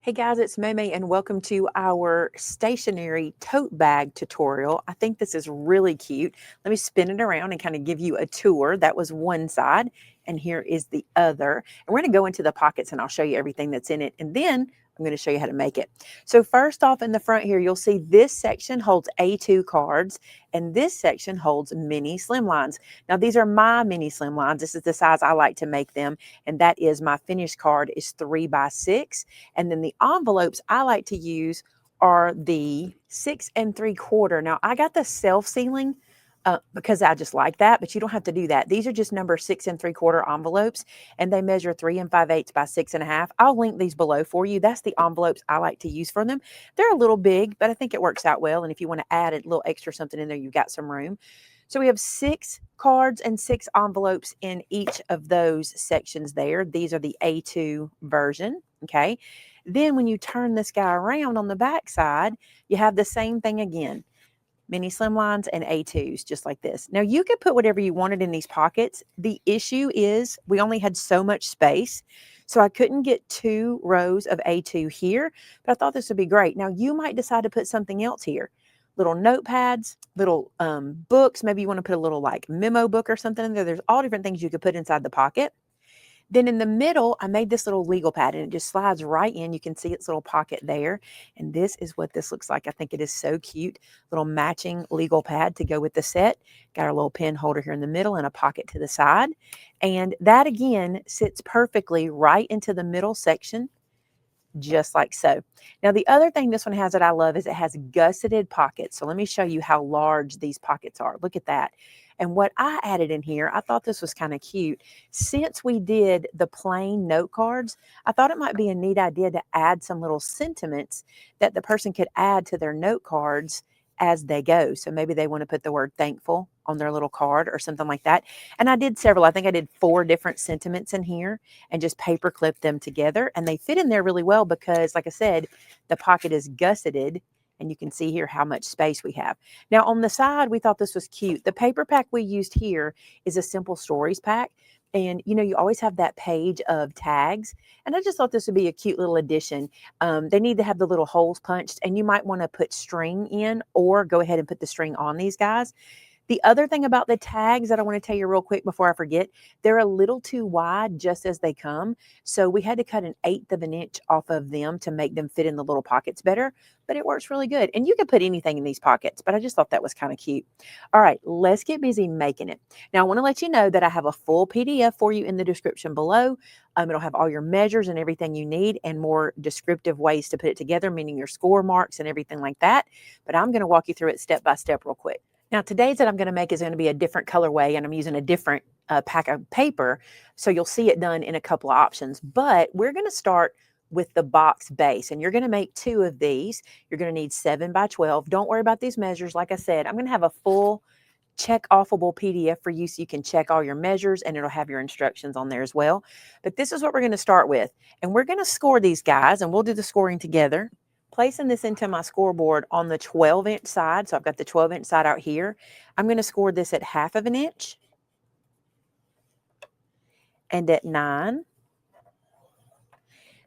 Hey guys, it's Maymay and welcome to our stationery tote bag tutorial. I think this is really cute. Let me spin it around and kind of give you a tour. That was one side and here is the other. And we're going to go into the pockets and I'll show you everything that's in it. And then I'm going to show you how to make it. So first off in the front here, you'll see this section holds A2 cards and this section holds mini slimlines. Now these are my mini slimlines. This is the size I like to make them. And that is my finished card is 3x6. And then the envelopes I like to use are the 6 3/4. Now I got the self-sealing because I just like that, but you don't have to do that. These are just number 6 3/4 envelopes, and they measure 3 5/8 by 6 1/2. I'll link these below for you. That's the envelopes I like to use for them. They're a little big, but I think it works out well. And if you want to add a little extra something in there, you've got some room. So we have 6 cards and 6 envelopes in each of those sections there. These are the A2 version, okay? Then when you turn this guy around on the back side, you have the same thing again. Mini slimlines and A2s, just like this. Now you could put whatever you wanted in these pockets. The issue is we only had so much space, so I couldn't get 2 rows of A2 here, but I thought this would be great. Now you might decide to put something else here. Little notepads, little books. Maybe you want to put a little like memo book or something in there. There's all different things you could put inside the pocket. Then in the middle, I made this little legal pad and it just slides right in. You can see its little pocket there. And this is what this looks like. I think it is so cute. Little matching legal pad to go with the set. Got our little pen holder here in the middle and a pocket to the side. And that again sits perfectly right into the middle section, just like so. Now the other thing this one has that I love is it has gusseted pockets. So let me show you how large these pockets are. Look at that. And what I added in here, I thought this was kind of cute. Since we did the plain note cards, I thought it might be a neat idea to add some little sentiments that the person could add to their note cards as they go. So maybe they want to put the word thankful on their little card or something like that. And I did several. I think I did 4 different sentiments in here and just paper clipped them together. And they fit in there really well because, like I said, the pocket is gusseted. And you can see here how much space we have. Now on the side, we thought this was cute. The paper pack we used here is a simple stories pack. And you know, you always have that page of tags. And I just thought this would be a cute little addition. They need to have the little holes punched, and you might want to put string in or go ahead and put the string on these guys. The other thing about the tags that I want to tell you real quick before I forget, they're a little too wide just as they come. So we had to cut 1/8 of an inch off of them to make them fit in the little pockets better, but it works really good. And you can put anything in these pockets, but I just thought that was kind of cute. All right, let's get busy making it. Now I want to let you know that I have a full PDF for you in the description below. It'll have all your measures and everything you need and more descriptive ways to put it together, meaning your score marks and everything like that. But I'm going to walk you through it step by step real quick. Now today's that I'm going to make is going to be a different colorway and I'm using a different pack of paper. So you'll see it done in a couple of options, but we're going to start with the box base and you're going to make 2 of these. You're going to need 7 by 12. Don't worry about these measures. Like I said, I'm going to have a full check offable PDF for you so you can check all your measures and it'll have your instructions on there as well. But this is what we're going to start with. And we're going to score these guys and we'll do the scoring together. Placing this into my scoreboard on the 12-inch side. So I've got the 12-inch side out here. I'm going to score this at 1/2 of an inch and at 9.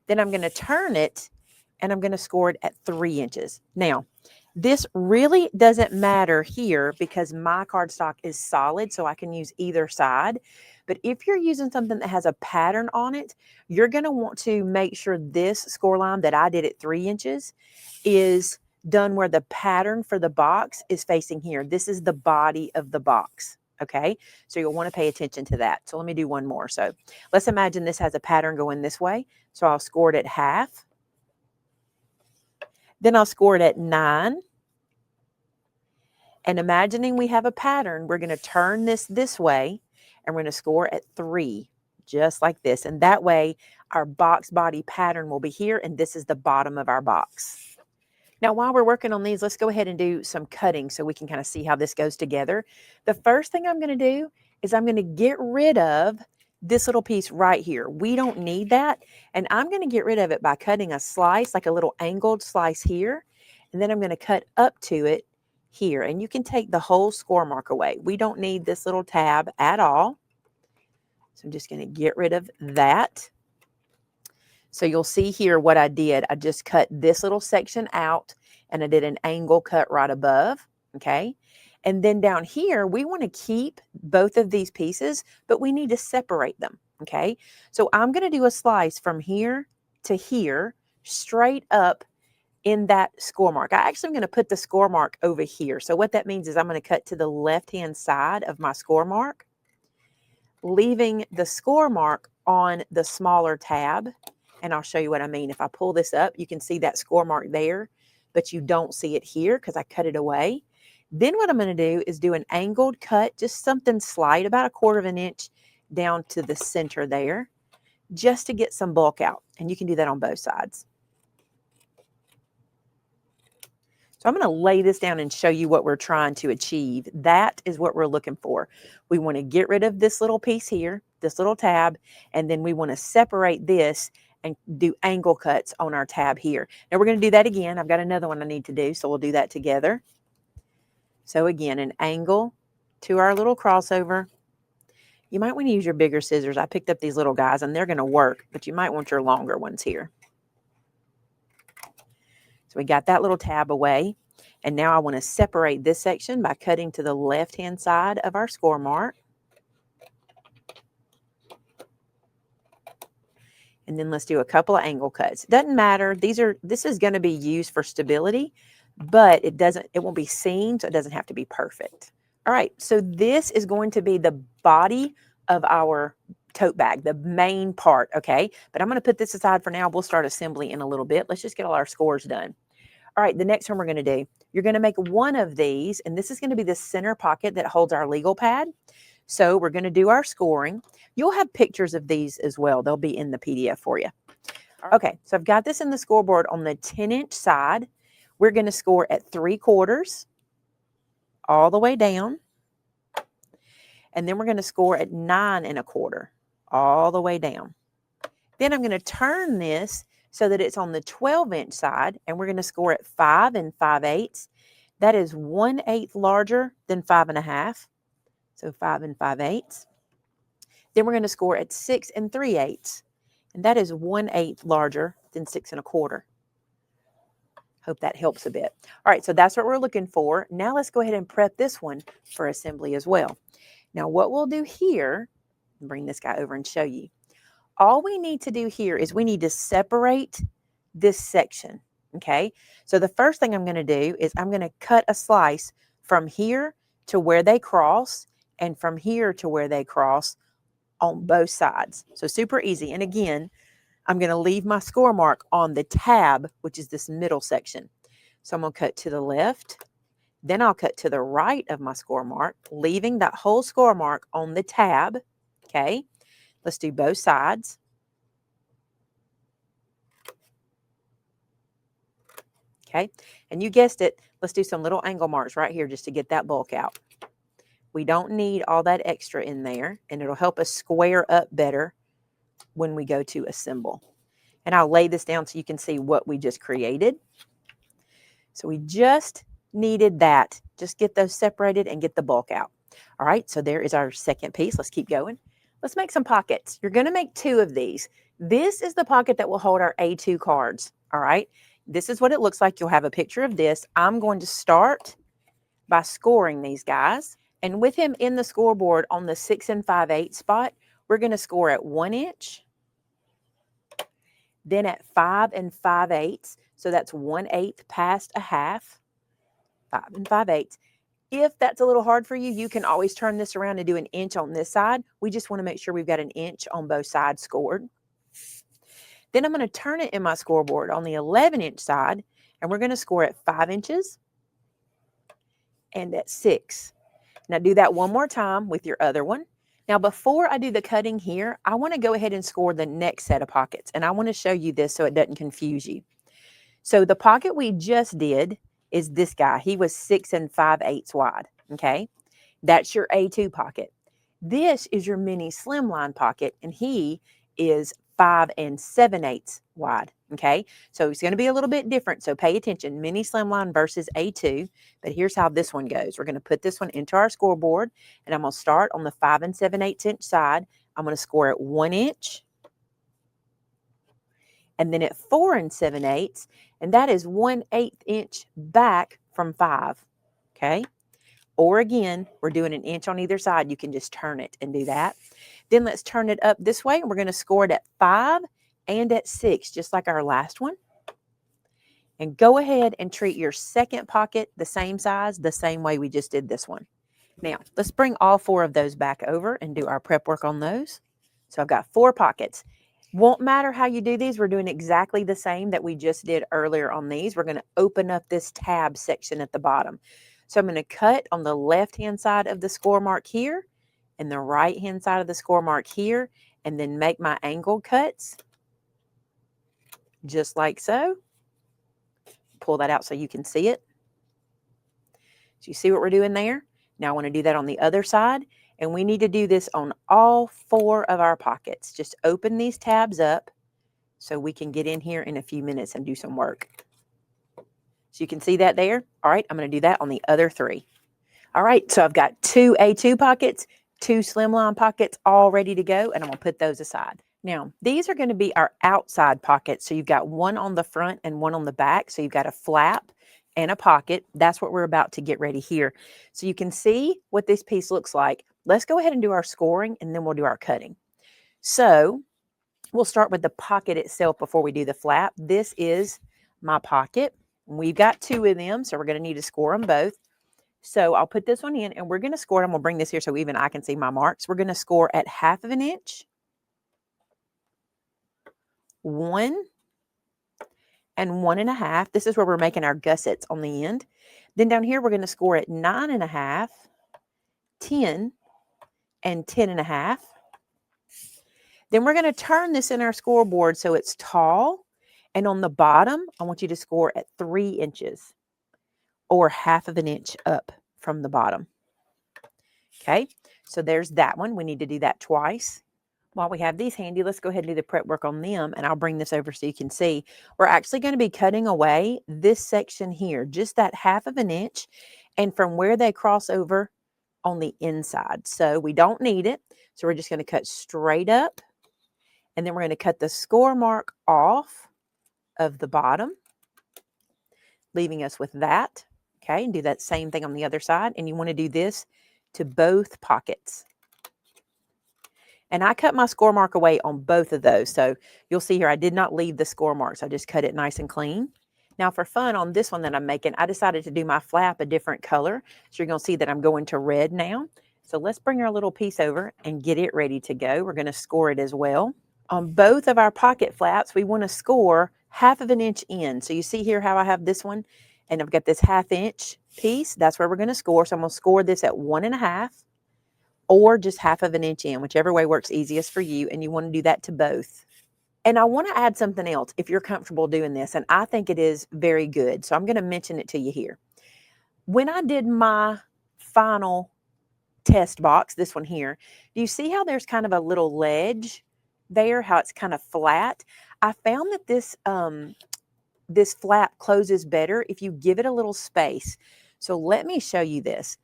Then I'm going to turn it and I'm going to score it at 3 inches. Now, this really doesn't matter here because my cardstock is solid, so I can use either side. But if you're using something that has a pattern on it, you're going to want to make sure this score line that I did at 3 inches is done where the pattern for the box is facing here. This is the body of the box. Okay, so you'll want to pay attention to that. So let me do one more. So let's imagine this has a pattern going this way. So I'll score it at 1/2. Then I'll score it at 9. And imagining we have a pattern, we're going to turn this way and we're going to score at 3, just like this. And that way our box body pattern will be here and this is the bottom of our box. Now, while we're working on these, let's go ahead and do some cutting so we can kind of see how this goes together. The first thing I'm going to do is I'm going to get rid of this little piece right here. We don't need that. And I'm going to get rid of it by cutting a slice, like a little angled slice here. And then I'm going to cut up to it here. And you can take the whole score mark away. We don't need this little tab at all. So I'm just going to get rid of that. So you'll see here what I did. I just cut this little section out and I did an angle cut right above, okay? And then down here, we want to keep both of these pieces, but we need to separate them, okay? So I'm going to do a slice from here to here, straight up in that score mark. I actually am going to put the score mark over here. So what that means is I'm going to cut to the left-hand side of my score mark, leaving the score mark on the smaller tab. And I'll show you what I mean. If I pull this up, you can see that score mark there, but you don't see it here because I cut it away. Then what I'm going to do is do an angled cut, just something slight, about 1/4 of an inch down to the center there, just to get some bulk out. And you can do that on both sides. So I'm going to lay this down and show you what we're trying to achieve. That is what we're looking for. We want to get rid of this little piece here, this little tab, and then we want to separate this and do angle cuts on our tab here. Now we're going to do that again. I've got another one I need to do, so we'll do that together. So again, an angle to our little crossover. You might want to use your bigger scissors. I picked up these little guys and they're going to work, but you might want your longer ones here. So we got that little tab away. And now I want to separate this section by cutting to the left-hand side of our score mark. And then let's do a couple of angle cuts. Doesn't matter. This is going to be used for stability, but it won't be seen, so it doesn't have to be perfect. All right, so this is going to be the body of our tote bag, the main part, okay? But I'm going to put this aside for now. We'll start assembly in a little bit. Let's just get all our scores done. All right, the next one we're going to do, you're going to make one of these, and this is going to be the center pocket that holds our legal pad. So we're going to do our scoring. You'll have pictures of these as well. They'll be in the PDF for you. Okay, so I've got this in the scoreboard on the 10-inch side. We're going to score at 3/4 all the way down. And then we're going to score at 9 1/4 all the way down. Then I'm going to turn this so that it's on the 12-inch side, and we're going to score at 5 5/8. That is 1/8 larger than 5 1/2. So 5 5/8. Then we're going to score at 6 3/8. And that is 1/8 larger than 6 1/4. Hope that helps a bit. All right, so that's what we're looking for. Now let's go ahead and prep this one for assembly as well. Now what we'll do here, bring this guy over and show you. All we need to do here is we need to separate this section, okay? So the first thing I'm going to do is I'm going to cut a slice from here to where they cross and from here to where they cross on both sides. So super easy. And again, I'm going to leave my score mark on the tab, which is this middle section. So I'm going to cut to the left. Then I'll cut to the right of my score mark, leaving that whole score mark on the tab, okay? Let's do both sides. Okay, and you guessed it, let's do some little angle marks right here just to get that bulk out. We don't need all that extra in there, and it'll help us square up better when we go to assemble. And I'll lay this down so you can see what we just created. So we just needed that. Just get those separated and get the bulk out. All right, so there is our second piece. Let's keep going. Let's make some pockets. You're going to make 2 of these. This is the pocket that will hold our A2 cards. All right, this is what it looks like. You'll have a picture of this. I'm going to start by scoring these guys. And with him in the scoreboard on the 6 5/8 spot, we're going to score at 1 inch, then at 5 5/8. So that's 1/8 past a half, 5 5/8. If that's a little hard for you, you can always turn this around and do an inch on this side. We just want to make sure we've got an inch on both sides scored. Then I'm going to turn it in my scoreboard on the 11-inch side, and we're going to score at 5 inches and at 6. Now do that one more time with your other one. Now before I do the cutting here, I want to go ahead and score the next set of pockets, and I want to show you this so it doesn't confuse you. So the pocket we just did is this guy. He was 6 5/8 wide, okay? That's your A2 pocket. This is your mini slimline pocket, and he is 5 7/8 wide, okay? So it's going to be a little bit different, so pay attention. Mini slimline versus A2, but here's how this one goes. We're going to put this one into our scoreboard, and I'm going to start on the 5 7/8 inch side. I'm going to score at 1 inch, and then at 4 7/8, and that is 1/8 inch back from 5, okay? Or again, we're doing an inch on either side. You can just turn it and do that. Then let's turn it up this way, and we're going to score it at 5 and at 6, just like our last one. And go ahead and treat your second pocket the same size, the same way we just did this one. Now, let's bring all 4 of those back over and do our prep work on those. So I've got 4 pockets. Won't matter how you do these. We're doing exactly the same that we just did earlier on these. We're going to open up this tab section at the bottom. So I'm going to cut on the left-hand side of the score mark here and the right-hand side of the score mark here, and then make my angle cuts just like so. Pull that out so you can see it. So you see what we're doing there? Now I want to do that on the other side, and we need to do this on all 4 of our pockets. Just open these tabs up so we can get in here in a few minutes and do some work. So you can see that there. All right, I'm going to do that on the other 3. All right, so I've got 2 A2 pockets, 2 slimline pockets all ready to go, and I'm going to put those aside. Now, these are going to be our outside pockets. So you've got one on the front and one on the back. So you've got a flap and a pocket. That's what we're about to get ready here. So you can see what this piece looks like. Let's go ahead and do our scoring, and then we'll do our cutting. So we'll start with the pocket itself before we do the flap. This is my pocket. We've got 2 of them, so we're going to need to score them both. So I'll put this one in, and we're going to score them. We'll bring this here so even I can see my marks. We're going to score at 1/2 inch, 1, and 1.5. This is where we're making our gussets on the end. Then down here, we're going to score at 9.5, 10, and 10.5. Then we're going to turn this in our scoreboard so it's tall. And on the bottom, I want you to score at 3 inches or 1/2 inch up from the bottom. Okay, so there's that one. We need to do that twice. While we have these handy, let's go ahead and do the prep work on them, and I'll bring this over so you can see. We're actually going to be cutting away this section here, just that 1/2 inch, and from where they cross over on the inside. So we don't need it. So we're just going to cut straight up, and then we're going to cut the score mark off of the bottom, leaving us with that. Okay, and do that same thing on the other side, and you want to do this to both pockets. And I cut my score mark away on both of those. So you'll see here, I did not leave the score marks. I just cut it nice and clean. Now for fun on this one that I'm making, I decided to do my flap a different color. So you're going to see that I'm going to red now. So let's bring our little piece over and get it ready to go. We're going to score it as well. On both of our pocket flaps, we want to score 1/2 inch in. So you see here how I have this one, and I've got this 1/2 inch piece. That's where we're going to score. So I'm going to score this at 1.5. or just 1/2 inch in, whichever way works easiest for you, and you want to do that to both. And I want to add something else if you're comfortable doing this, and I think it is very good, so I'm going to mention it to you here. When I did my final test box, this one here, do you see how there's kind of a little ledge there, how it's kind of flat? I found that this flap closes better if you give it a little space. So let me show you this.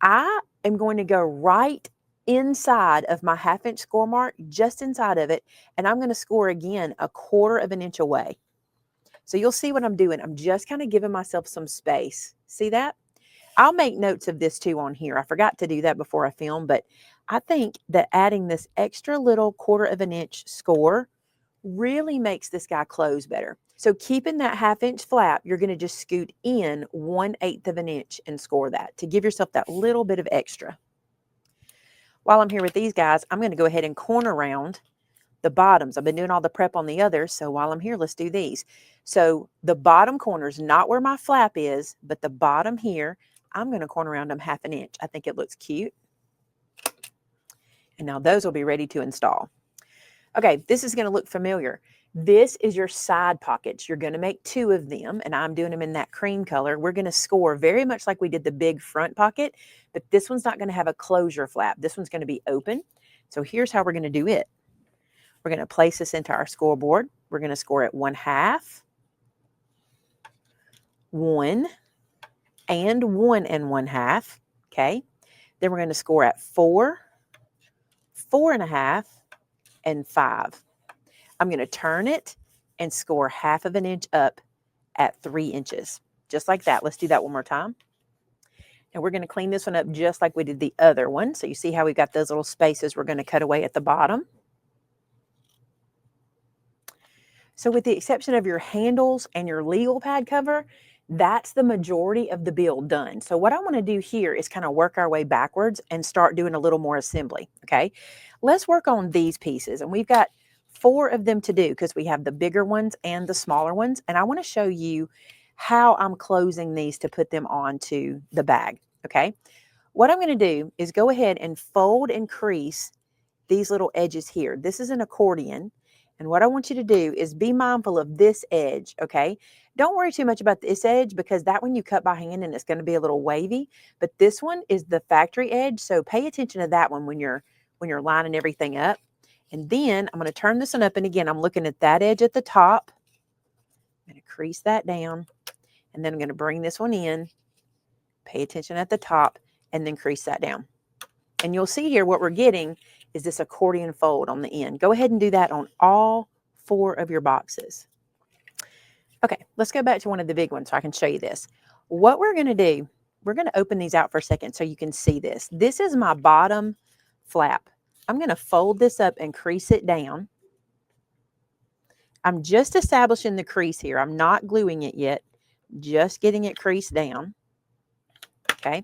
I am going to go right inside of my 1/2 inch score mark, just inside of it, and I'm going to score again 1/4 inch away. So you'll see what I'm doing. I'm just kind of giving myself some space. See that? I'll make notes of this too on here. I forgot to do that before I filmed, but I think that adding this extra little 1/4 inch score really makes this guy close better. So keeping that 1/2 inch flap, you're going to just scoot in 1/8 inch and score that to give yourself that little bit of extra. While I'm here with these guys, I'm going to go ahead and corner round the bottoms. I've been doing all the prep on the others, so while I'm here, let's do these. So the bottom corner is not where my flap is, but the bottom here, I'm going to corner round them 1/2 inch. I think it looks cute. And now those will be ready to install. Okay, this is going to look familiar. This is your side pockets. You're going to make 2 of them, and I'm doing them in that cream color. We're going to score very much like we did the big front pocket, but this one's not going to have a closure flap. This one's going to be open. So here's how we're going to do it. We're going to place this into our scoreboard. We're going to score at 1/2, 1, and 1 1/2. Okay. Then we're going to score at 4, 4.5, and 5. I'm going to turn it and score 1/2 inch up at 3 inches. Just like that. Let's do that one more time. And we're going to clean this one up just like we did the other one. So you see how we've got those little spaces we're going to cut away at the bottom. So with the exception of your handles and your legal pad cover, that's the majority of the build done. So what I want to do here is kind of work our way backwards and start doing a little more assembly, okay? Let's work on these pieces. And we've got 4 of them to do because we have the bigger ones and the smaller ones. And I want to show you how I'm closing these to put them onto the bag, okay? What I'm going to do is go ahead and fold and crease these little edges here. This is an accordion. And what I want you to do is be mindful of this edge, okay? Don't worry too much about this edge because that one you cut by hand and it's going to be a little wavy. But this one is the factory edge, so pay attention to that one when you're lining everything up. And then I'm going to turn this one up, and again, I'm looking at that edge at the top. I'm going to crease that down, and then I'm going to bring this one in, pay attention at the top, and then crease that down. And you'll see here what we're getting is this accordion fold on the end. Go ahead and do that on all 4 of your boxes. Okay, let's go back to one of the big ones so I can show you this. What we're going to do, we're going to open these out for a second so you can see this. This is my bottom flap. I'm going to fold this up and crease it down. I'm just establishing the crease here. I'm not gluing it yet, just getting it creased down. Okay,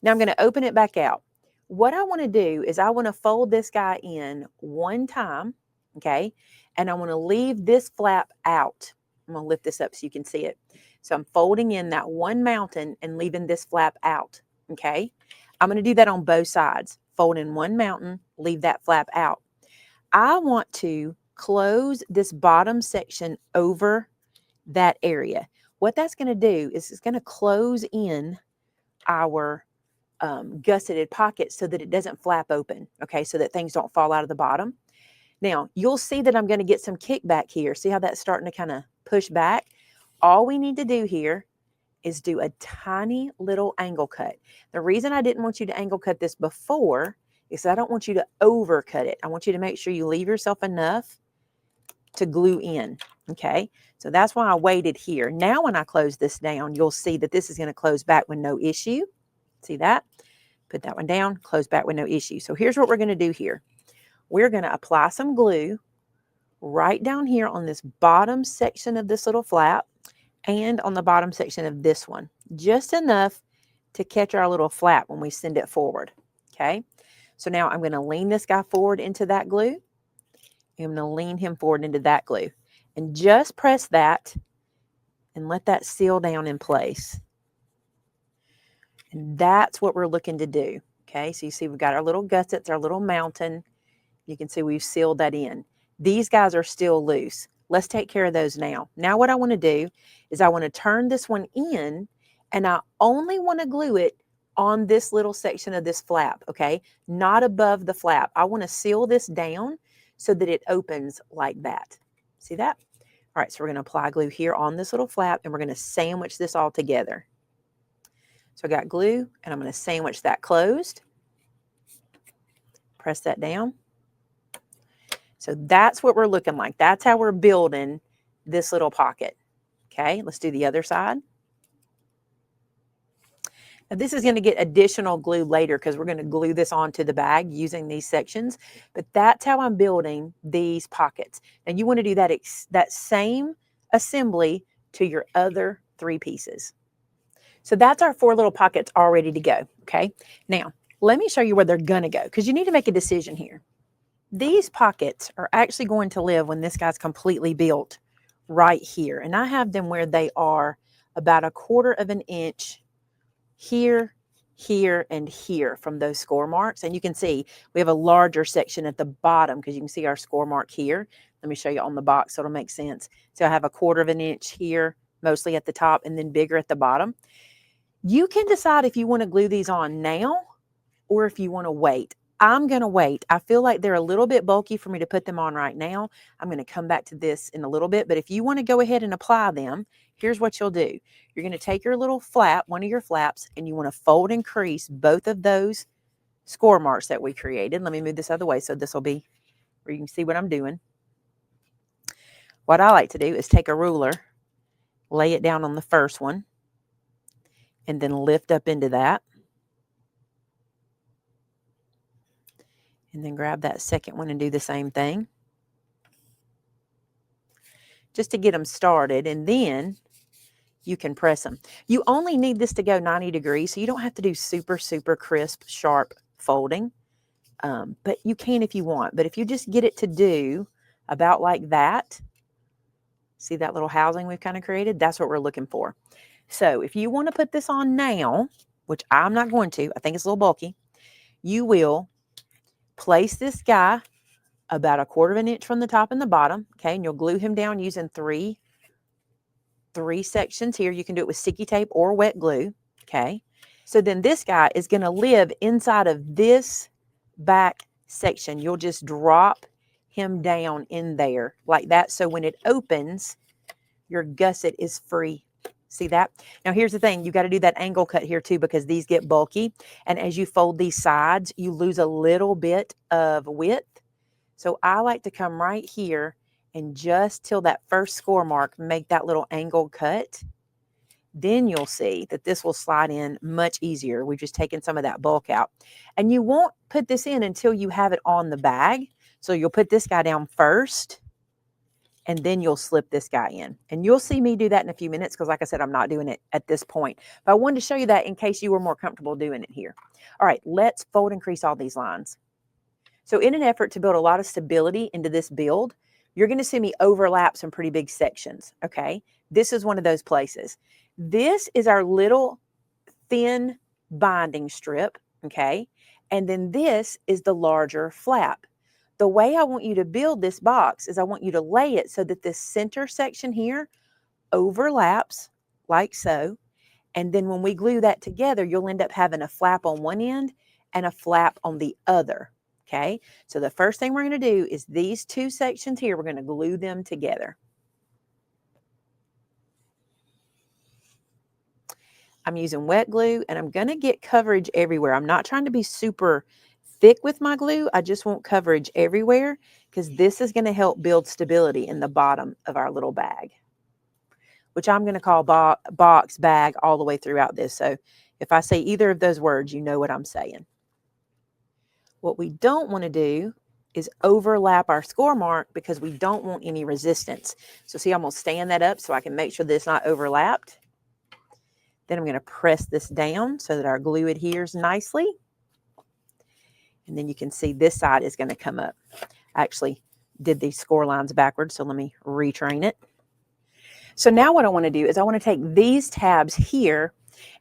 now I'm going to open it back out. What I want to do is I want to fold this guy in one time, okay? And I want to leave this flap out. I'm going to lift this up so you can see it. So I'm folding in that one mountain and leaving this flap out, okay? I'm going to do that on both sides. Fold in one mountain, leave that flap out. I want to close this bottom section over that area. What that's going to do is it's going to close in our gusseted pocket so that it doesn't flap open, okay, so that things don't fall out of the bottom. Now, you'll see that I'm going to get some kickback here. See how that's starting to kind of push back? All we need to do here is do a tiny little angle cut. The reason I didn't want you to angle cut this before is I don't want you to overcut it. I want you to make sure you leave yourself enough to glue in, okay? So that's why I waited here. Now when I close this down, you'll see that this is going to close back with no issue. See that? Put that one down, close back with no issue. So here's what we're going to do here. We're going to apply some glue right down here on this bottom section of this little flap and on the bottom section of this one. Just enough to catch our little flap when we send it forward. Okay? So now I'm going to lean this guy forward into that glue. I'm going to lean him forward into that glue. And just press that and let that seal down in place. And that's what we're looking to do. Okay, so you see we've got our little gussets, our little mountain. You can see we've sealed that in. These guys are still loose. Let's take care of those now. Now what I want to do is I want to turn this one in, and I only want to glue it on this little section of this flap, okay? Not above the flap. I want to seal this down so that it opens like that. See that? All right, so we're going to apply glue here on this little flap, and we're going to sandwich this all together. So I got glue, and I'm going to sandwich that closed. Press that down. So that's what we're looking like. That's how we're building this little pocket. Okay, let's do the other side. Now this is going to get additional glue later because we're going to glue this onto the bag using these sections. But that's how I'm building these pockets. And you want to do that same assembly to your other 3 pieces. So that's our 4 little pockets all ready to go, okay? Now, let me show you where they're going to go because you need to make a decision here. These pockets are actually going to live when this guy's completely built right here. And I have them where they are about 1/4 inch here, here, and here from those score marks. And you can see we have a larger section at the bottom because you can see our score mark here. Let me show you on the box so it'll make sense. So I have 1/4 inch here, mostly at the top, and then bigger at the bottom. You can decide if you want to glue these on now or if you want to wait. I'm going to wait. I feel like they're a little bit bulky for me to put them on right now. I'm going to come back to this in a little bit, but if you want to go ahead and apply them, here's what you'll do. You're going to take your little flap, one of your flaps, and you want to fold and crease both of those score marks that we created. Let me move this out of the way so this will be where you can see what I'm doing. What I like to do is take a ruler, lay it down on the first one, and then lift up into that. And then grab that second one and do the same thing. Just to get them started, and then you can press them. You only need this to go 90 degrees, so you don't have to do super, super crisp, sharp folding. But you can if you want. But if you just get it to do about like that, see that little housing we've kind of created? That's what we're looking for. So if you want to put this on now, which I'm not going to, I think it's a little bulky, you will place this guy about 1/4 inch from the top and the bottom, okay? And you'll glue him down using three sections here. You can do it with sticky tape or wet glue, okay? So then this guy is going to live inside of this back section. You'll just drop him down in there like that. So when it opens, your gusset is free. See that? Now here's the thing. You got to do that angle cut here too, because these get bulky. And as you fold these sides, you lose a little bit of width. So I like to come right here and just till that first score mark, make that little angled cut. Then you'll see that this will slide in much easier. We've just taken some of that bulk out. And you won't put this in until you have it on the bag. So you'll put this guy down first, and then you'll slip this guy in. And you'll see me do that in a few minutes because, like I said, I'm not doing it at this point. But I wanted to show you that in case you were more comfortable doing it here. All right, let's fold and crease all these lines. So in an effort to build a lot of stability into this build, you're going to see me overlap some pretty big sections, okay? This is one of those places. This is our little thin binding strip, okay? And then this is the larger flap. The way I want you to build this box is I want you to lay it so that this center section here overlaps like so. And then when we glue that together, you'll end up having a flap on one end and a flap on the other. Okay, so the first thing we're going to do is these two sections here, we're going to glue them together. I'm using wet glue, and I'm going to get coverage everywhere. I'm not trying to be super thick with my glue. I just want coverage everywhere because this is going to help build stability in the bottom of our little bag, which I'm going to call box, bag all the way throughout this. So if I say either of those words, you know what I'm saying. What we don't want to do is overlap our score mark because we don't want any resistance. So see, I'm going to stand that up so I can make sure that it's not overlapped. Then I'm going to press this down so that our glue adheres nicely. And then you can see this side is going to come up. I actually did these score lines backwards, so let me retrain it. So now what I want to do is I want to take these tabs here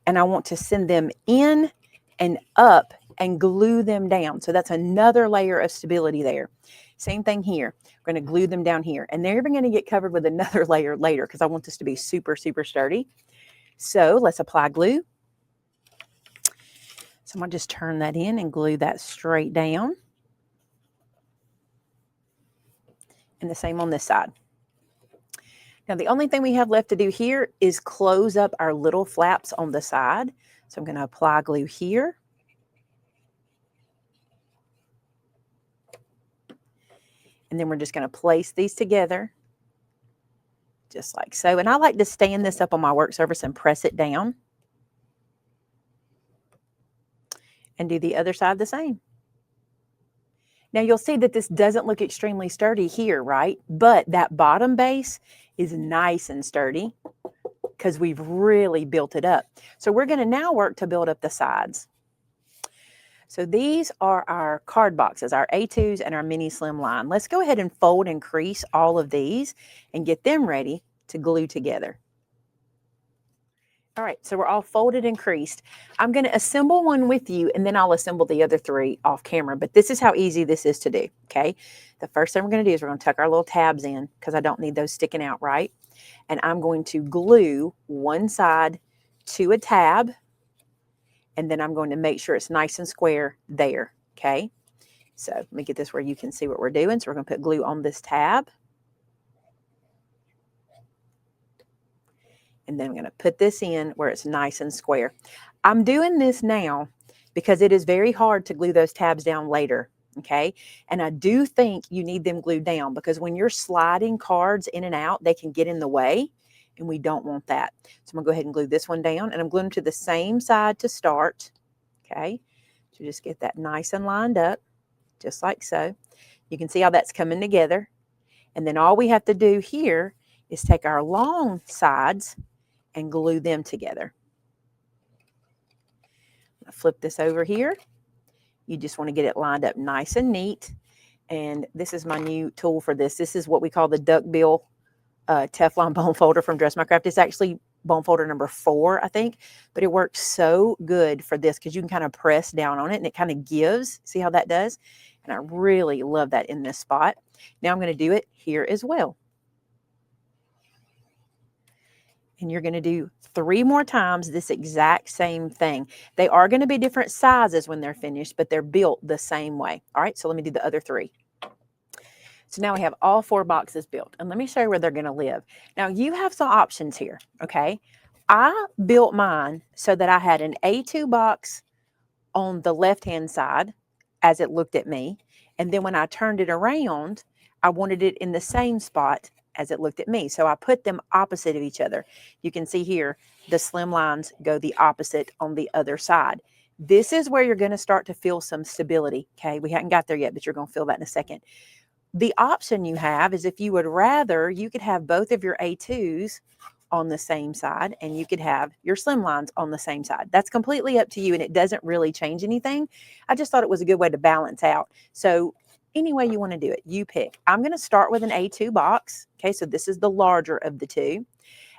and I want to send them in and up and glue them down. So that's another layer of stability there. Same thing here. We're going to glue them down here. And they're going to get covered with another layer later because I want this to be super, super sturdy. So let's apply glue. So I'm going to just turn that in and glue that straight down. And the same on this side. Now the only thing we have left to do here is close up our little flaps on the side. So I'm going to apply glue here. And then we're just going to place these together just like so. And I like to stand this up on my work surface and press it down. And do the other side the same. Now you'll see that this doesn't look extremely sturdy here, right? But that bottom base is nice and sturdy because we've really built it up. So we're going to now work to build up the sides. So these are our card boxes, our A2s and our mini slimline. Let's go ahead and fold and crease all of these and get them ready to glue together. All right, so we're all folded and creased. I'm going to assemble one with you, and then I'll assemble the other three off camera. But this is how easy this is to do, okay? The first thing we're going to do is we're going to tuck our little tabs in because I don't need those sticking out, right? And I'm going to glue one side to a tab, and then I'm going to make sure it's nice and square there, okay? So let me get this where you can see what we're doing. So we're going to put glue on this tab. And then I'm going to put this in where it's nice and square. I'm doing this now because it is very hard to glue those tabs down later. okay? And I do think you need them glued down because when you're sliding cards in and out, they can get in the way, and we don't want that. So I'm gonna go ahead and glue this one down, and I'm gluing to the same side to start, okay? So just get that nice and lined up, just like so. You can see how that's coming together. And then all we have to do here is take our long sides and glue them together. I'm gonna flip this over here. You just want to get it lined up nice and neat. And this is my new tool for this. This is what we call the duck bill Teflon bone folder from Dress My Craft. It's actually bone folder number 4, I think, but it works so good for this because you can kind of press down on it and it kind of gives. See how that does? And I really love that in this spot. Now I'm going to do it here as well. And you're going to do 3 more times this exact same thing. They are going to be different sizes when they're finished, but they're built the same way. All right, so let me do the other 3. So now we have all 4 boxes built, and let me show you where they're going to live. Now you have some options here, okay? I built mine so that I had an A2 box on the left-hand side as it looked at me, and then when I turned it around, I wanted it in the same spot as it looked at me. So I put them opposite of each other. You can see here, the slim lines go the opposite on the other side. This is where you're going to start to feel some stability, okay? We haven't got there yet, but you're going to feel that in a second. The option you have is if you would rather, you could have both of your A2s on the same side and you could have your slim lines on the same side. That's completely up to you and it doesn't really change anything. I just thought it was a good way to balance out. So any way you want to do it, you pick. I'm going to start with an A2 box. Okay, so this is the larger of the 2.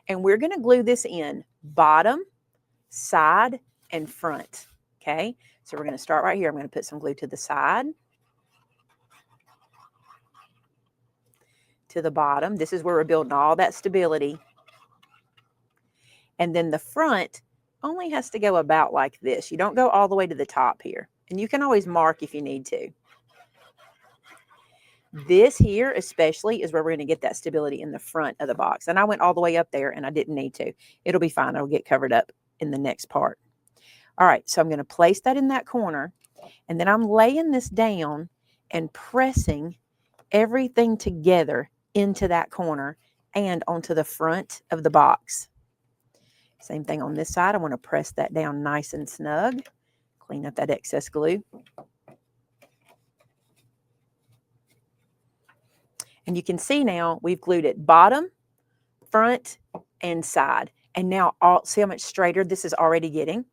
And we're going to glue this in bottom, side, and front. Okay, so we're going to start right here. I'm going to put some glue to the side, to the bottom. This is where we're building all that stability. And then the front only has to go about like this. You don't go all the way to the top here. And you can always mark if you need to. This here especially is where we're going to get that stability in the front of the box. And I went all the way up there and I didn't need to. It'll be fine. It'll get covered up in the next part. All right, so I'm going to place that in that corner. And then I'm laying this down and pressing everything together into that corner and onto the front of the box. Same thing on this side. I want to press that down nice and snug. Clean up that excess glue. And you can see now we've glued it bottom, front, and side. And now see how much straighter this is already getting?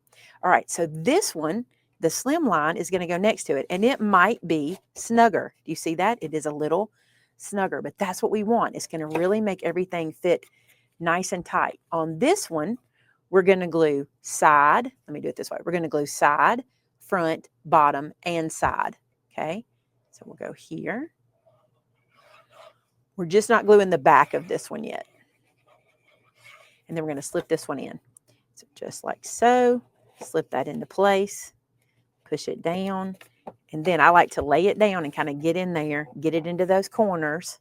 All right, so this one, the slim line, is going to go next to it. And it might be snugger. Do you see that? It is a little snugger, but that's what we want. It's going to really make everything fit nice and tight. On this one, we're going to glue side. Let me do it this way. We're going to glue side, front, bottom, and side. Okay, so we'll go here. We're just not gluing the back of this one yet. And then we're going to slip this one in. So just like so, slip that into place, push it down. And then I like to lay it down and kind of get in there, get it into those corners,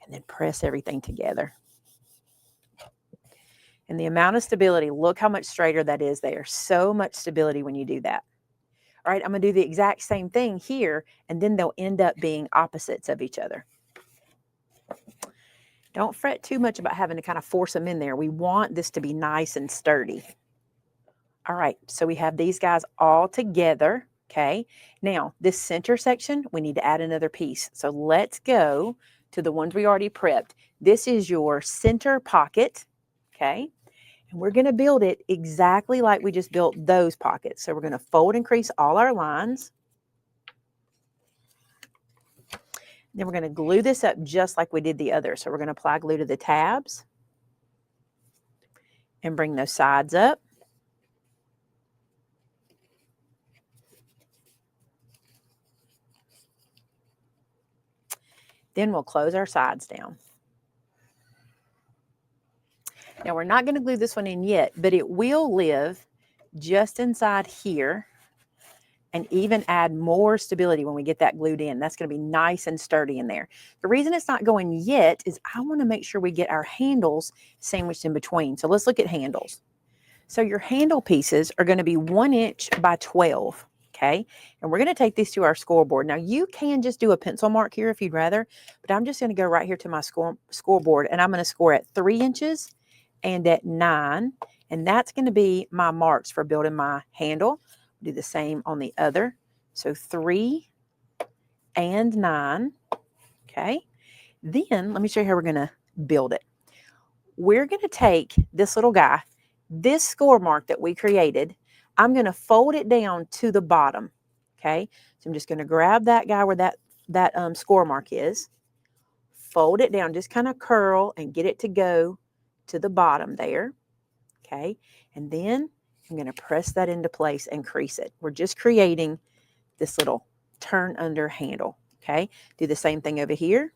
and then press everything together. And the amount of stability, look how much straighter that is there. So much stability when you do that. All right, I'm going to do the exact same thing here, and then they'll end up being opposites of each other. Don't fret too much about having to kind of force them in there. We want this to be nice and sturdy. All right, so we have these guys all together, okay? Now, this center section, we need to add another piece. So let's go to the ones we already prepped. This is your center pocket, okay? And we're going to build it exactly like we just built those pockets. So we're going to fold and crease all our lines. Then we're going to glue this up just like we did the other. So we're going to apply glue to the tabs and bring those sides up. Then we'll close our sides down. Now we're not going to glue this one in yet, but it will live just inside here and even add more stability when we get that glued in. That's going to be nice and sturdy in there. The reason it's not going yet is I want to make sure we get our handles sandwiched in between. So let's look at handles. So your handle pieces are going to be 1 inch by 12. Okay, and we're going to take these to our scoreboard. Now you can just do a pencil mark here if you'd rather, but I'm just going to go right here to my scoreboard, and I'm going to score at 3 inches and at 9, and that's going to be my marks for building my handle. Do the same on the other. So 3 and 9. Okay, then let me show you how we're going to build it. We're going to take this little guy, this score mark that we created. I'm going to fold it down to the bottom. Okay, so I'm just going to grab that guy where that score mark is, fold it down, just kind of curl and get it to go to the bottom there. Okay, and then I'm going to press that into place and crease it. We're just creating this little turn under handle. Okay, do the same thing over here.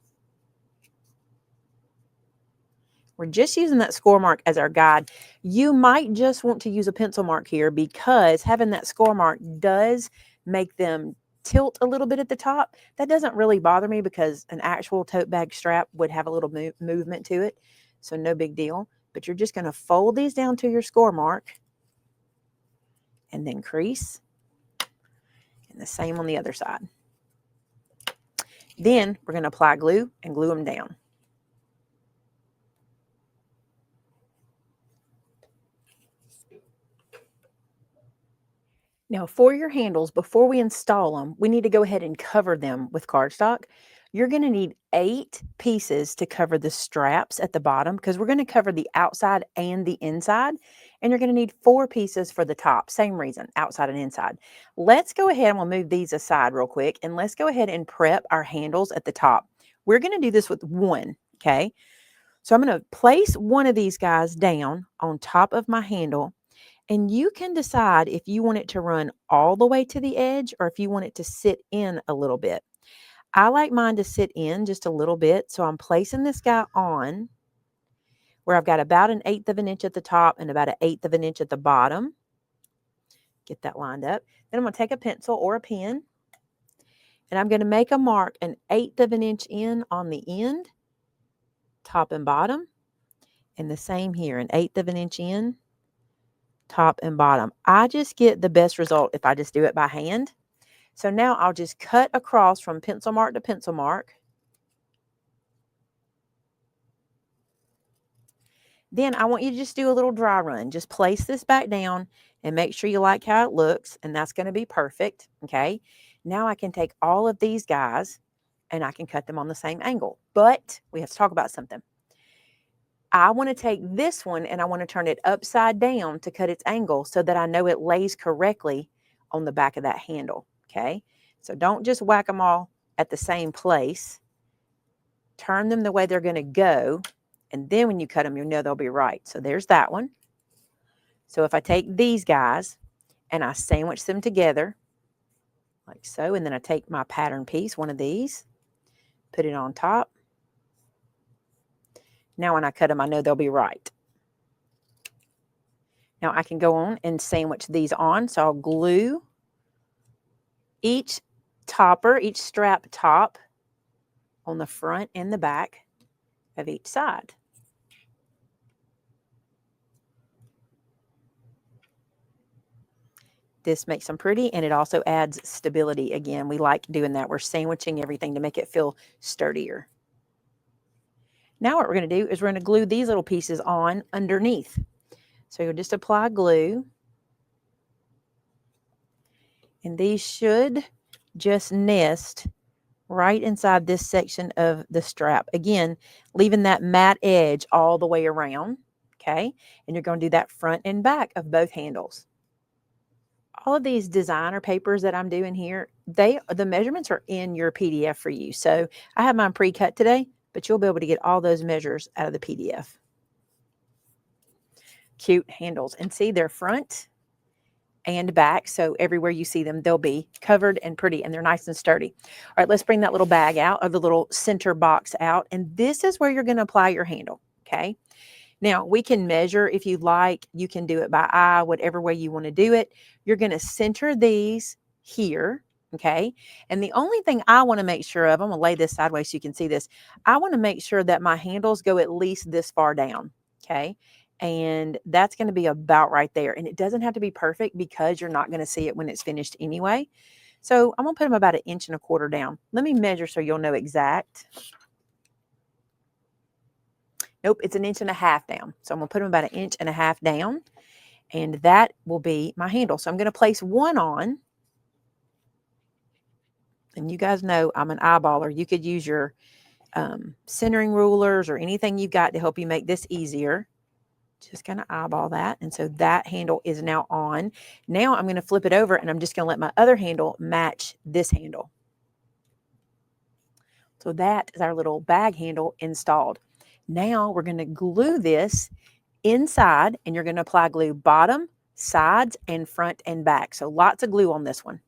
We're just using that score mark as our guide. You might just want to use a pencil mark here because having that score mark does make them tilt a little bit at the top. That doesn't really bother me because an actual tote bag strap would have a little movement to it, so no big deal. But you're just going to fold these down to your score mark and then crease, and the same on the other side. Then we're going to apply glue and glue them down. Now for your handles, before we install them, we need to go ahead and cover them with cardstock. You're going to need 8 pieces to cover the straps at the bottom because we're going to cover the outside and the inside. And you're going to need 4 pieces for the top. Same reason, outside and inside. Let's go ahead and we'll move these aside real quick. And let's go ahead and prep our handles at the top. We're going to do this with 1, okay? So I'm going to place one of these guys down on top of my handle. And you can decide if you want it to run all the way to the edge or if you want it to sit in a little bit. I like mine to sit in just a little bit. So I'm placing this guy on where I've got about 1/8 of an inch at the top and about 1/8 of an inch at the bottom. Get that lined up. Then I'm going to take a pencil or a pen and I'm going to make a mark 1/8 of an inch in on the end, top and bottom. And the same here, 1/8 of an inch in, top and bottom. I just get the best result if I just do it by hand. So now I'll just cut across from pencil mark to pencil mark. Then I want you to just do a little dry run. Just place this back down and make sure you like how it looks, and that's going to be perfect. Okay. Now I can take all of these guys and I can cut them on the same angle. But we have to talk about something. I want to take this one and I want to turn it upside down to cut its angle so that I know it lays correctly on the back of that handle. Okay, so don't just whack them all at the same place. Turn them the way they're going to go, and then when you cut them, you'll know they'll be right. So there's that one. So if I take these guys and I sandwich them together like so, and then I take my pattern piece, one of these, put it on top. Now when I cut them, I know they'll be right. Now I can go on and sandwich these on. So I'll glue each strap top on the front and the back of each side. This makes them pretty, and it also adds stability. Again, we like doing that. We're sandwiching everything to make it feel sturdier. Now what we're going to do is we're going to glue these little pieces on underneath. So you'll just apply glue. And these should just nest right inside this section of the strap. Again, leaving that matte edge all the way around. Okay. And you're going to do that front and back of both handles. All of these designer papers that I'm doing here, the measurements are in your PDF for you. So I have mine pre-cut today, but you'll be able to get all those measures out of the PDF. Cute handles. And see, they're front and back. So everywhere you see them, they'll be covered and pretty, and they're nice and sturdy. All right, let's bring that little bag out, of the little center box out. And this is where you're going to apply your handle. Okay. Now we can measure if you like. You can do it by eye, whatever way you want to do it. You're going to center these here. Okay. And the only thing I want to make sure of, I'm going to lay this sideways so you can see this. I want to make sure that my handles go at least this far down. Okay. And that's going to be about right there. And it doesn't have to be perfect because you're not going to see it when it's finished anyway. So I'm going to put them about 1.25 inches down. Let me measure so you'll know exact. Nope, it's 1.5 inches down. So I'm going to put them about 1.5 inches down. And that will be my handle. So I'm going to place one on. And you guys know I'm an eyeballer. You could use your centering rulers or anything you've got to help you make this easier. Just kind of eyeball that. And so that handle is now on. Now I'm going to flip it over and I'm just going to let my other handle match this handle. So that is our little bag handle installed. Now we're going to glue this inside and you're going to apply glue bottom, sides, and front and back. So lots of glue on this one.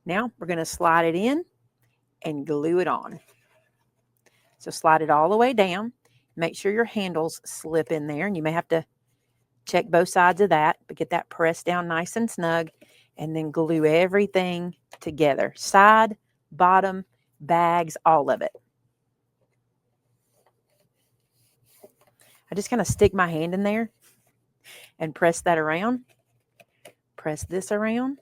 Now we're going to slide it in and glue it on. So slide it all the way down. Make sure your handles slip in there, and you may have to check both sides of that, but get that pressed down nice and snug, and then glue everything together. Side, bottom, bags, all of it. I just kind of stick my hand in there and press that around. Press this around.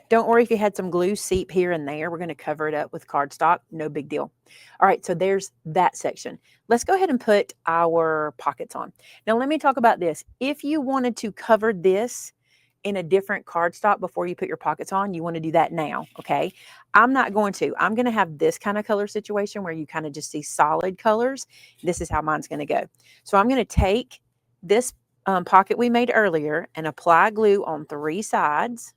Don't worry if you had some glue seep here and there. We're going to cover it up with cardstock. No big deal. All right, so there's that section. Let's go ahead and put our pockets on. Now, let me talk about this. If you wanted to cover this in a different cardstock before you put your pockets on, you want to do that now, okay? I'm not going to. I'm going to have this kind of color situation where you kind of just see solid colors. This is how mine's going to go. So I'm going to take this pocket we made earlier and apply glue on 3 sides.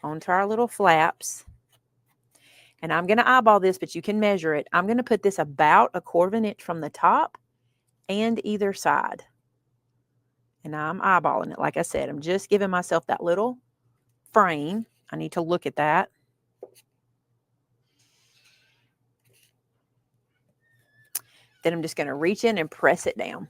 Onto our little flaps. And I'm going to eyeball this, but you can measure it. I'm going to put this about 1/4 inch from the top and either side. And I'm eyeballing it. Like I said, I'm just giving myself that little frame. I need to look at that. Then I'm just going to reach in and press it down.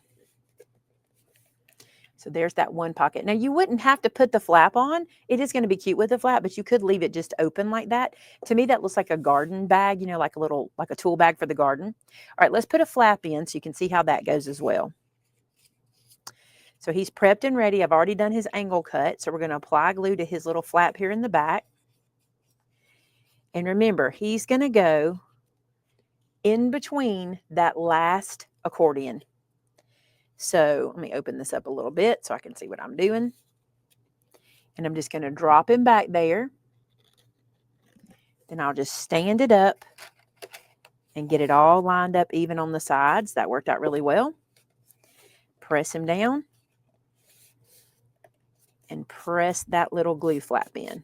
So there's that one pocket. Now you wouldn't have to put the flap on. It is going to be cute with the flap, but you could leave it just open like that. To me, that looks like a garden bag, you know, like a tool bag for the garden. All right, let's put a flap in so you can see how that goes as well. So he's prepped and ready. I've already done his angle cut. So we're going to apply glue to his little flap here in the back. And remember, he's going to go in between that last accordion. So let me open this up a little bit so I can see what I'm doing. And I'm just going to drop him back there. Then I'll just stand it up and get it all lined up even on the sides. That worked out really well. Press him down and press that little glue flap in.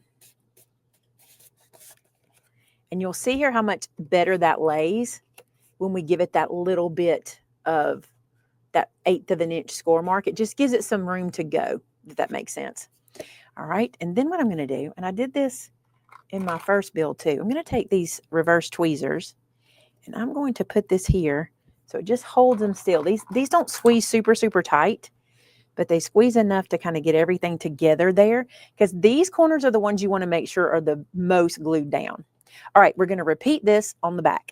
And you'll see here how much better that lays when we give it that little bit of that 1/8 of an inch score mark. It just gives it some room to go, if that makes sense. All right, and then what I'm going to do, and I did this in my first build too, I'm going to take these reverse tweezers and I'm going to put this here so it just holds them still. These don't squeeze super, super tight, but they squeeze enough to kind of get everything together there, because these corners are the ones you want to make sure are the most glued down. All right, we're going to repeat this on the back.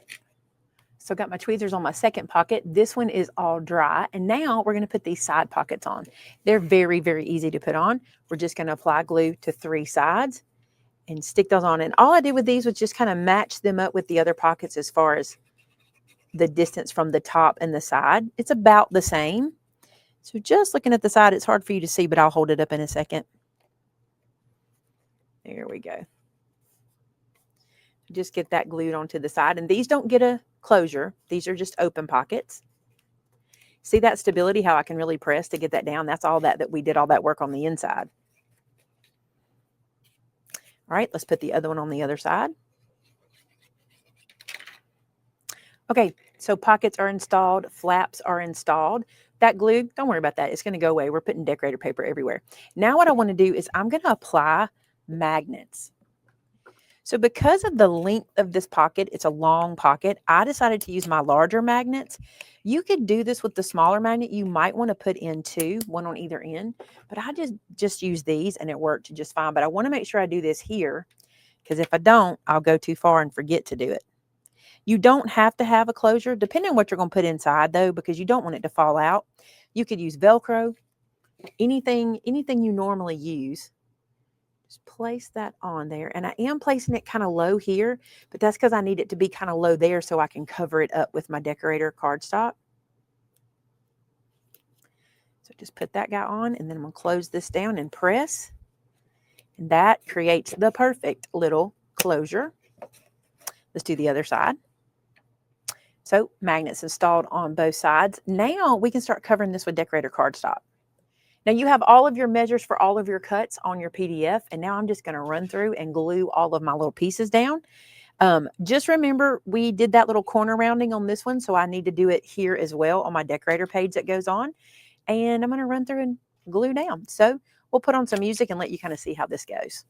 So I got my tweezers on my second pocket. This one is all dry. And now we're going to put these side pockets on. They're very, very easy to put on. We're just going to apply glue to 3 sides and stick those on. And all I did with these was just kind of match them up with the other pockets as far as the distance from the top and the side. It's about the same. So just looking at the side, it's hard for you to see, but I'll hold it up in a second. There we go. Just get that glued onto the side. And these don't get a closure. These are just open pockets. See that stability, how I can really press to get that down? That's all that we did all that work on the inside. All right, let's put the other one on the other side. Okay, so pockets are installed, flaps are installed. That glue, don't worry about that. It's going to go away. We're putting decorator paper everywhere. Now what I want to do is I'm going to apply magnets. So because of the length of this pocket, it's a long pocket, I decided to use my larger magnets. You could do this with the smaller magnet. You might want to put in two, one on either end, but I just use these and it worked just fine. But I want to make sure I do this here because if I don't, I'll go too far and forget to do it. You don't have to have a closure, depending on what you're going to put inside though, because you don't want it to fall out. You could use Velcro, anything you normally use. Just place that on there. And I am placing it kind of low here, but that's because I need it to be kind of low there so I can cover it up with my decorator cardstock. So just put that guy on and then I'm going to close this down and press. And that creates the perfect little closure. Let's do the other side. So magnets installed on both sides. Now we can start covering this with decorator cardstock. Now you have all of your measures for all of your cuts on your PDF, and now I'm just going to run through and glue all of my little pieces down. Just remember, we did that little corner rounding on this one, so I need to do it here as well on my decorator page that goes on. And I'm going to run through and glue down. So we'll put on some music and let you kind of see how this goes.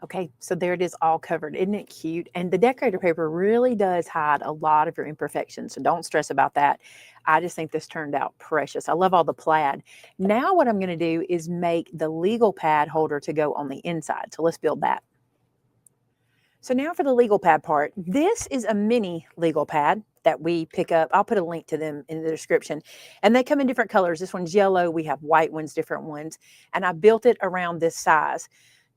Okay, so there it is all covered. Isn't it cute? And the decorator paper really does hide a lot of your imperfections, so don't stress about that. I just think this turned out precious. I love all the plaid. Now what I'm going to do is make the legal pad holder to go on the inside. So let's build that. So now for the legal pad part. This is a mini legal pad that we pick up. I'll put a link to them in the description. And they come in different colors. This one's yellow. We have white ones, different ones. And I built it around this size.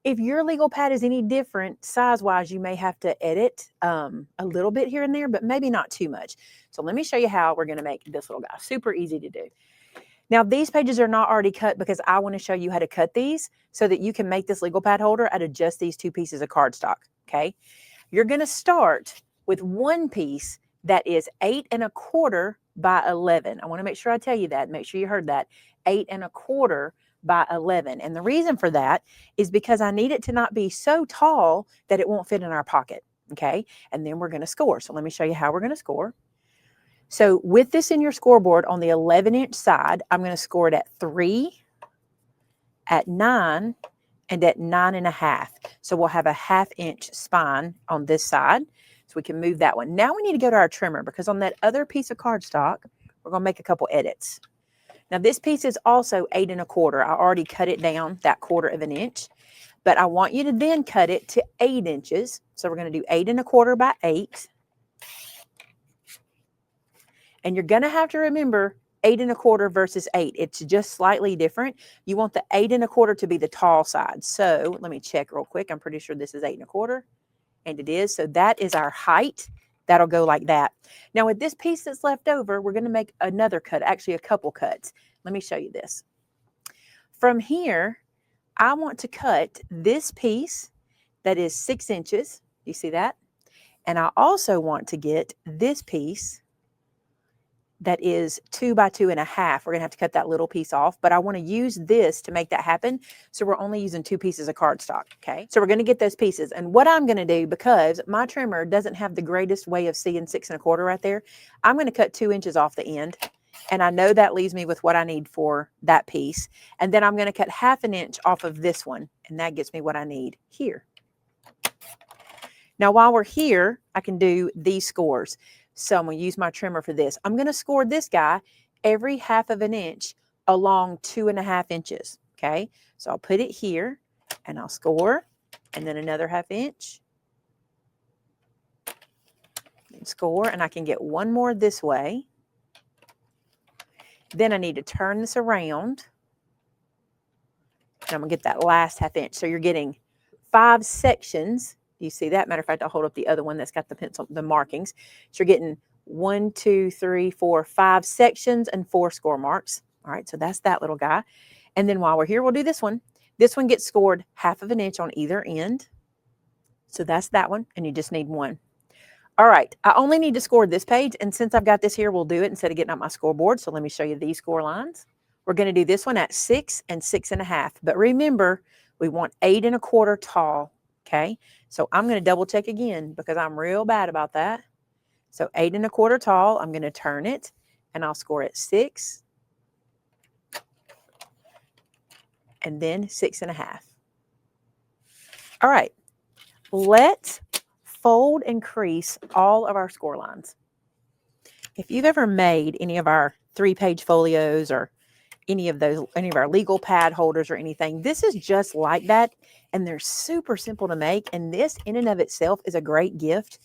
If your legal pad is any different size-wise, you may have to edit a little bit here and there, but maybe not too much. So let me show you how we're going to make this little guy. Super easy to do. Now, these pages are not already cut because I want to show you how to cut these so that you can make this legal pad holder out of just these two pieces of cardstock, okay? You're going to start with one piece that is 8 1/4 by 11. I want to make sure I tell you that. Make sure you heard that. 8 1/4 by 11. And the reason for that is because I need it to not be so tall that it won't fit in our pocket, okay? And then we're going to score. So let me show you how we're going to score. So with this in your scoreboard on the 11-inch side, I'm going to score it at 3, at 9, and at 9 1/2. So we'll have a 1/2 inch spine on this side. So we can move that one. Now we need to go to our trimmer because on that other piece of cardstock, we're going to make a couple edits. Now this piece is also 8 1/4. I already cut it down that 1/4 inch, but I want you to then cut it to 8 inches. So we're going to do 8 1/4 by 8. And you're going to have to remember 8 1/4 versus 8. It's just slightly different. You want the 8 1/4 to be the tall side. So let me check real quick. I'm pretty sure this is 8 1/4, and it is. So that is our height. That'll go like that. Now with this piece that's left over, we're going to make another cut, actually a couple cuts. Let me show you this. From here, I want to cut this piece that is 6 inches. You see that? And I also want to get this piece that is 2 by 2 1/2. We're going to have to cut that little piece off, but I want to use this to make that happen. So we're only using 2 pieces of cardstock. Okay. So we're going to get those pieces. And what I'm going to do, because my trimmer doesn't have the greatest way of seeing 6 1/4 right there, I'm going to cut 2 inches off the end. And I know that leaves me with what I need for that piece. And then I'm going to cut 1/2 inch off of this one. And that gets me what I need here. Now, while we're here, I can do these scores. So I'm going to use my trimmer for this. I'm going to score this guy every 1/2 inch along 2 1/2 inches. Okay. So I'll put it here and I'll score, and then another 1/2 inch. And score, and I can get one more this way. Then I need to turn this around. And I'm going to get that last 1/2 inch. So you're getting 5 sections. You see that? Matter of fact, I'll hold up the other one that's got the pencil, the markings. So you're getting 1, 2, 3, 4, 5 sections and 4 score marks. All right, so that's that little guy. And then while we're here, we'll do this one. This one gets scored 1/2 inch on either end. So that's that one, and you just need one. All right, I only need to score this page, and since I've got this here, we'll do it instead of getting out my scoreboard. So let me show you these score lines. We're going to do this one at 6 and 6 1/2. But remember, we want 8 1/4 tall. Okay, so I'm going to double check again because I'm real bad about that. So 8 1/4 tall, I'm going to turn it and I'll score at 6 and then 6 1/2. All right, let's fold and crease all of our score lines. If you've ever made any of our 3-page folios or any of our legal pad holders or anything, this is just like that, and they're super simple to make, and this in and of itself is a great gift.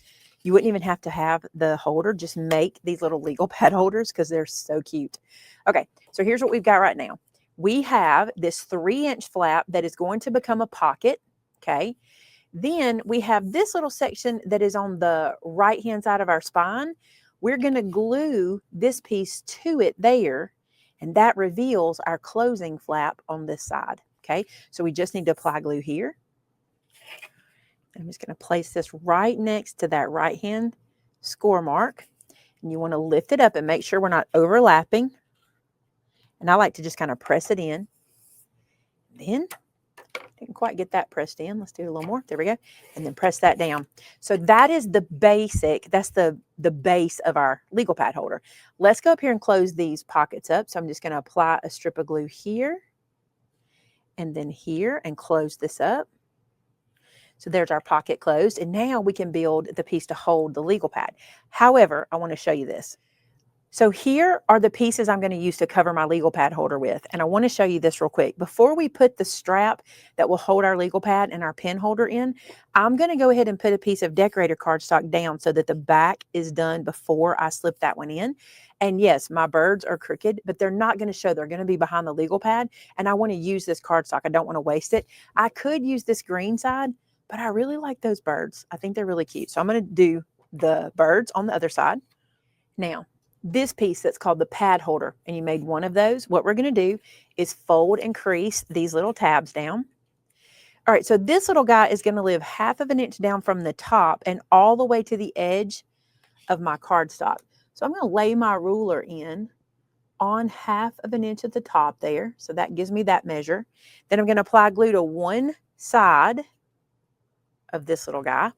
You wouldn't even have to have the holder, just make these little legal pad holders because they're so cute. Okay, so here's what we've got right now. We have this 3-inch flap that is going to become a pocket. Okay, then we have this little section that is on the right hand side of our spine. We're going to glue this piece to it there, and that reveals our closing flap on this side. Okay, so we just need to apply glue here. I'm just going to place this right next to that right hand score mark. And you want to lift it up and make sure we're not overlapping. And I like to just kind of press it in. Then, didn't quite get that pressed in. Let's do it a little more. There we go. And then press that down. So that is the basic, that's the base of our legal pad holder. Let's go up here and close these pockets up. So I'm just going to apply a strip of glue here and then here and close this up. So there's our pocket closed. And now we can build the piece to hold the legal pad. However, I want to show you this. So here are the pieces I'm going to use to cover my legal pad holder with. And I want to show you this real quick. Before we put the strap that will hold our legal pad and our pen holder in, I'm going to go ahead and put a piece of decorator cardstock down so that the back is done before I slip that one in. And yes, my birds are crooked, but they're not going to show. They're going to be behind the legal pad. And I want to use this cardstock. I don't want to waste it. I could use this green side, but I really like those birds. I think they're really cute. So I'm going to do the birds on the other side. Now, this piece that's called the pad holder, and you made one of those, what we're going to do is fold and crease these little tabs down. All right, so this little guy is going to live 1/2 inch down from the top and all the way to the edge of my cardstock. So I'm going to lay my ruler in on 1/2 inch at the top there. So that gives me that measure. Then I'm going to apply glue to one side of this little guy.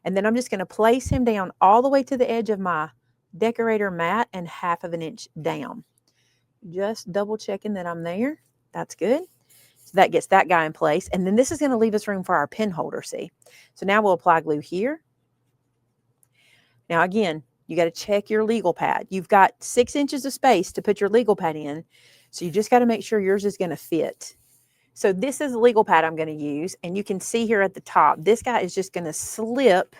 And then I'm just going to place him down all the way to the edge of my decorator mat and 1/2 inch down. Just double checking that I'm there. That's good. So that gets that guy in place. And then this is going to leave us room for our pen holder, see? So now we'll apply glue here. Now again, you got to check your legal pad. You've got 6 inches of space to put your legal pad in. So you just got to make sure yours is going to fit. So this is the legal pad I'm going to use. And you can see here at the top, this guy is just going to slip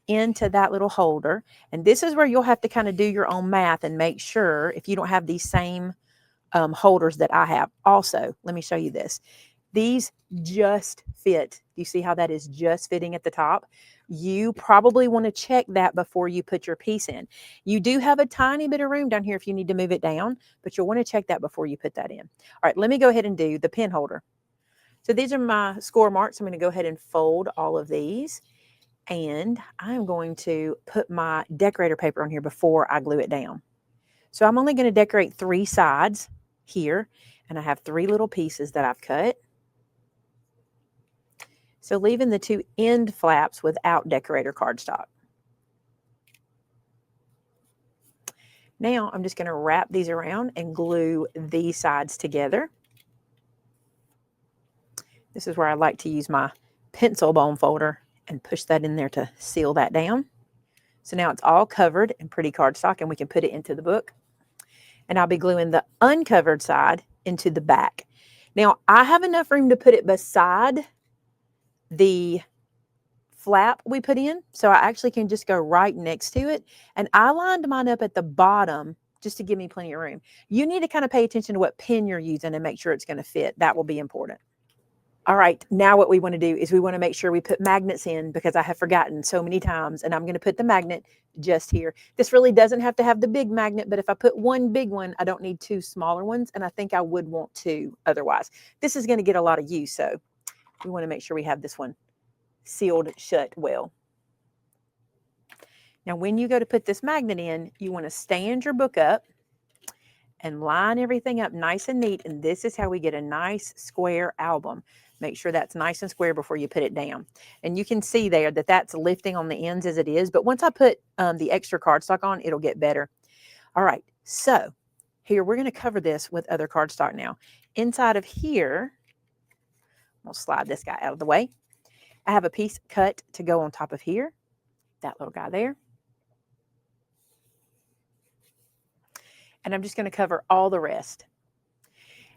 into that little holder. And this is where you'll have to kind of do your own math and make sure if you don't have these same holders that I have. Also, let me show you this. These just fit. You see how that is just fitting at the top? You probably want to check that before you put your piece in. You do have a tiny bit of room down here if you need to move it down, but you'll want to check that before you put that in. All right, let me go ahead and do the pen holder. So these are my score marks. I'm going to go ahead and fold all of these. And I'm going to put my decorator paper on here before I glue it down. So I'm only going to decorate 3 sides here. And I have 3 little pieces that I've cut. So leaving the 2 end flaps without decorator cardstock. Now I'm just going to wrap these around and glue these sides together. This is where I like to use my pencil bone folder and push that in there to seal that down. So now it's all covered in pretty cardstock and we can put it into the book. And I'll be gluing the uncovered side into the back. Now I have enough room to put it beside the flap we put in, so I actually can just go right next to it. And I lined mine up at the bottom just to give me plenty of room. You need to kind of pay attention to what pen you're using and make sure it's going to fit. That will be important. All right, now what we want to do is we want to make sure we put magnets in because I have forgotten so many times, and I'm going to put the magnet just here. This really doesn't have to have the big magnet, but if I put one big one, I don't need 2 smaller ones, and I think I would want 2 otherwise. This is going to get a lot of use, so we want to make sure we have this one sealed shut well. Now, when you go to put this magnet in, you want to stand your book up and line everything up nice and neat, and this is how we get a nice square album. Make sure that's nice and square before you put it down. And you can see there that that's lifting on the ends as it is, but once I put the extra cardstock on, it'll get better. All right, so here we're going to cover this with other cardstock now. Inside of here, we'll slide this guy out of the way. I have a piece cut to go on top of here, that little guy there. And I'm just going to cover all the rest.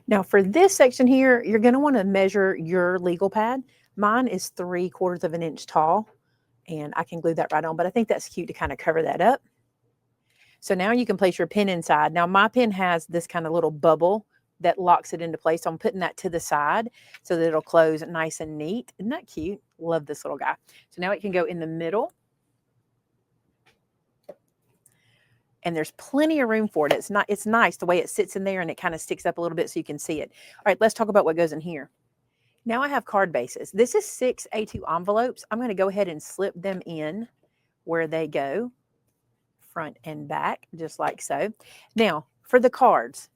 Now for this section here, you're going to want to measure your legal pad. Mine is 3/4 of an inch tall, and I can glue that right on, but I think that's cute to kind of cover that up. So now you can place your pen inside. Now my pen has this kind of little bubble that locks it into place. So I'm putting that to the side so that it'll close nice and neat. Isn't that cute? Love this little guy. So now it can go in the middle. And there's plenty of room for it. It's nice the way it sits in there and it kind of sticks up a little bit so you can see it. All right, let's talk about what goes in here. Now I have card bases. This is 6 A2 envelopes. I'm going to go ahead and slip them in where they go, front and back, just like so. Now, for the cards,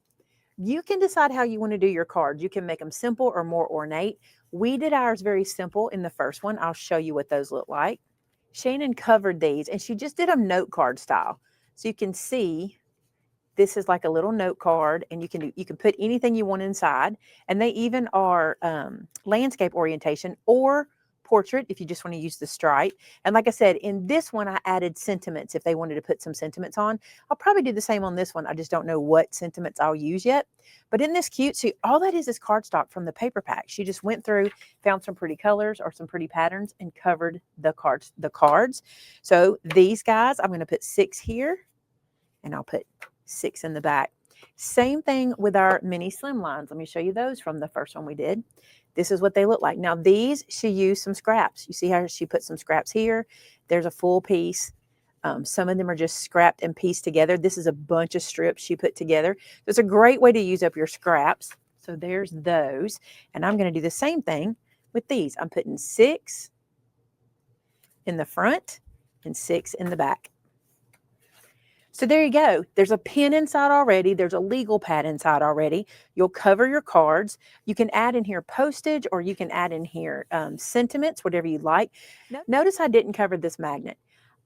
you can decide how you want to do your cards. You can make them simple or more ornate. We did ours very simple in the first one. I'll show you what those look like. Shannon covered these, and she just did them note card style. So you can see this is like a little note card, and you can put anything you want inside. And they even are landscape orientation or portrait if you just want to use the stripe. And like I said, in this one, I added sentiments if they wanted to put some sentiments on. I'll probably do the same on this one. I just don't know what sentiments I'll use yet. But in this cute, see, all that is cardstock from the paper pack. She just went through, found some pretty colors or some pretty patterns and covered the cards. So these guys, I'm going to put 6 here, and I'll put 6 in the back. Same thing with our mini slimlines. Let me show you those from the first one we did. This is what they look like. Now these, she used some scraps. You see how she put some scraps here? There's a full piece. Some of them are just scrapped and pieced together. This is a bunch of strips she put together. It's a great way to use up your scraps. So there's those. And I'm going to do the same thing with these. I'm putting 6 in the front and 6 in the back. So there you go. There's a pen inside already. There's a legal pad inside already. You'll cover your cards. You can add in here postage, or you can add in here sentiments, whatever you like. Notice I didn't cover this magnet.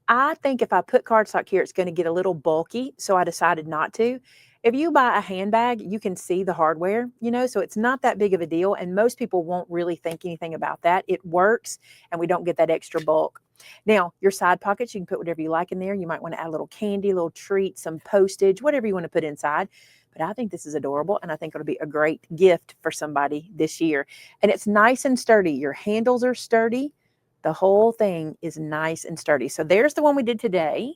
I think if I put cardstock here, it's going to get a little bulky, so I decided not to. If you buy a handbag, you can see the hardware, so it's not that big of a deal, and most people won't really think anything about that. It works, and we don't get that extra bulk. Now, your side pockets, you can put whatever you like in there. You might want to add a little candy, a little treat, some postage, whatever you want to put inside. But I think this is adorable, and I think it'll be a great gift for somebody this year. And it's nice and sturdy. Your handles are sturdy. The whole thing is nice and sturdy. So there's the one we did today.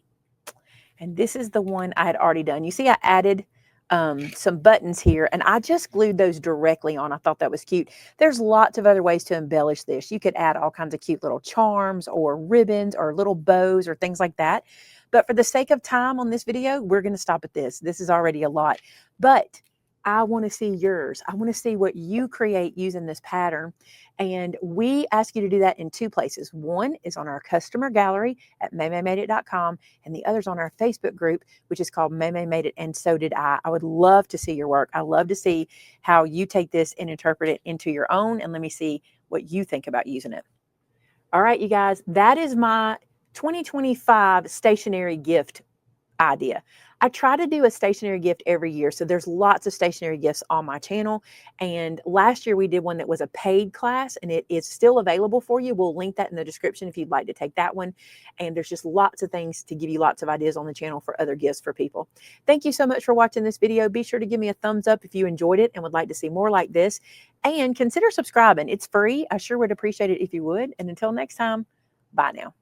And this is the one I had already done. You see, I added some buttons here, and I just glued those directly on. I thought that was cute. There's lots of other ways to embellish this. You could add all kinds of cute little charms or ribbons or little bows or things like that. But for the sake of time on this video, we're going to stop at this. This is already a lot. But I want to see yours. I want to see what you create using this pattern. And we ask you to do that in two places. One is on our customer gallery at maymaymadeit.com, and the other's on our Facebook group, which is called Maymay Made It and So Did I. I would love to see your work. I love to see how you take this and interpret it into your own, and let me see what you think about using it. All right, you guys, that is my 2025 stationery gift idea. I try to do a stationery gift every year. So there's lots of stationery gifts on my channel. And last year we did one that was a paid class, and it is still available for you. We'll link that in the description if you'd like to take that one. And there's just lots of things to give you lots of ideas on the channel for other gifts for people. Thank you so much for watching this video. Be sure to give me a thumbs up if you enjoyed it and would like to see more like this. And consider subscribing. It's free. I sure would appreciate it if you would. And until next time, bye now.